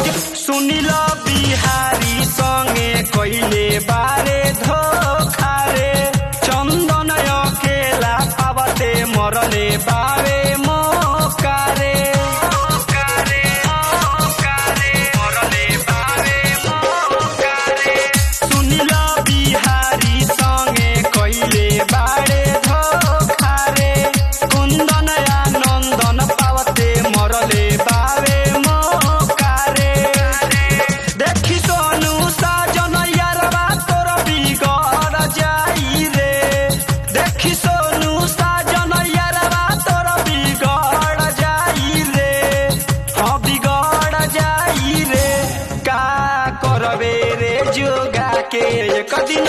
सुनिल बिहारी संगे कइले बारे धोखा रे चंदन अकेला पावते मरले बारे मौका रे मरले बारे मौका रे सुनिल बिहारी संगे कइले बारे धोखा रे कुंदन नंदन पावते मरले बारे मौका रे देखी सोनू साजन यारवा तोर बिगड़ जाई रे देखी सोनू साजन यारवा तोर बिगड़ जाई रे हाँ बिगड़ जाई रे का करबे रे जोगा के एक दिन